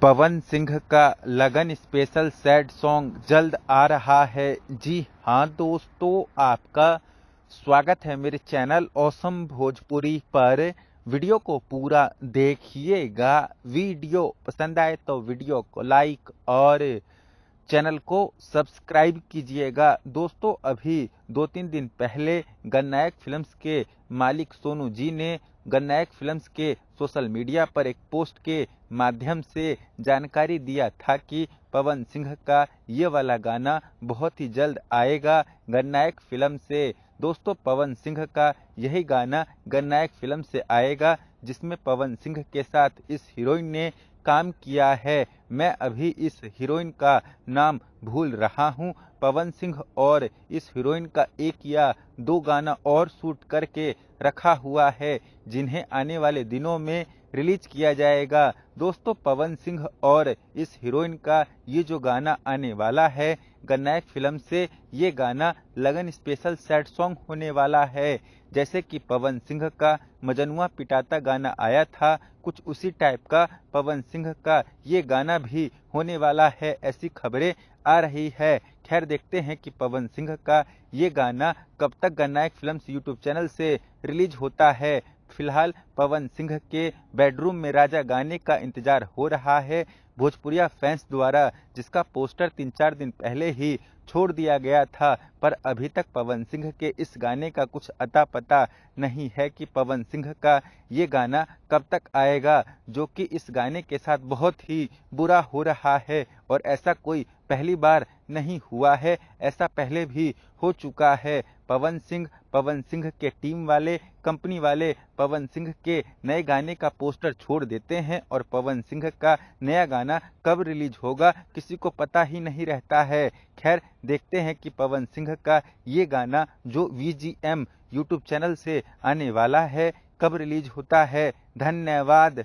पवन सिंह का लगन special sad song जल्द आ रहा है। जी हाँ दोस्तों, आपका स्वागत है मेरे चैनल ऑसम भोजपुरी पर। वीडियो को पूरा देखिएगा। वीडियो पसंद आए तो वीडियो को लाइक और चैनल को सब्सक्राइब कीजिएगा। दोस्तों, अभी 2-3 दिन पहले गणनायक फिल्म्स के मालिक सोनू जी ने गणनायक फिल्म्स के सोशल मीडिया पर एक पोस्ट के माध्यम से जानकारी दिया था कि पवन सिंह का ये वाला गाना बहुत ही जल्द आएगा गणनायक फिल्म से। दोस्तों, पवन सिंह का यही गाना गणनायक फिल्म से आएगा, जिसमें पवन सिंह के साथ इस हीरोइन ने काम किया है। मैं अभी इस हीरोइन का नाम भूल रहा हूं। पवन सिंह और इस हीरोइन का 1 या 2 गाना और शूट करके रखा हुआ है, जिन्हें आने वाले दिनों में रिलीज किया जाएगा। दोस्तों, पवन सिंह और इस हीरोइन का ये जो गाना आने वाला है गणनायक फिल्म से, ये गाना लगन स्पेशल सैड सॉन्ग होने वाला है। जैसे कि पवन सिंह का मजनुआ पिटाता गाना आया था, कुछ उसी टाइप का पवन सिंह का ये गाना भी होने वाला है, ऐसी खबरें आ रही है। खैर, देखते हैं कि पवन सिंह का ये गाना कब तक गणनायक फिल्म्स यूट्यूब चैनल से रिलीज होता है। फिलहाल पवन सिंह के बेडरूम में राजा गाने का इंतजार हो रहा है भोजपुरिया फैंस द्वारा, जिसका पोस्टर 3-4 दिन पहले ही छोड़ दिया गया था। पर अभी तक पवन सिंह के इस गाने का कुछ अता पता नहीं है कि पवन सिंह का ये गाना कब तक आएगा, जो कि इस गाने के साथ बहुत ही बुरा हो रहा है। और ऐसा कोई पहली बार नहीं हुआ है, ऐसा पहले भी हो चुका है। पवन सिंह के टीम वाले, कंपनी वाले पवन सिंह के नए गाने का पोस्टर छोड़ देते हैं और पवन सिंह का नया गाना कब रिलीज होगा किसी को पता ही नहीं रहता है। खैर, देखते हैं कि पवन सिंह का ये गाना जो VGM यूट्यूब चैनल से आने वाला है कब रिलीज होता है। धन्यवाद।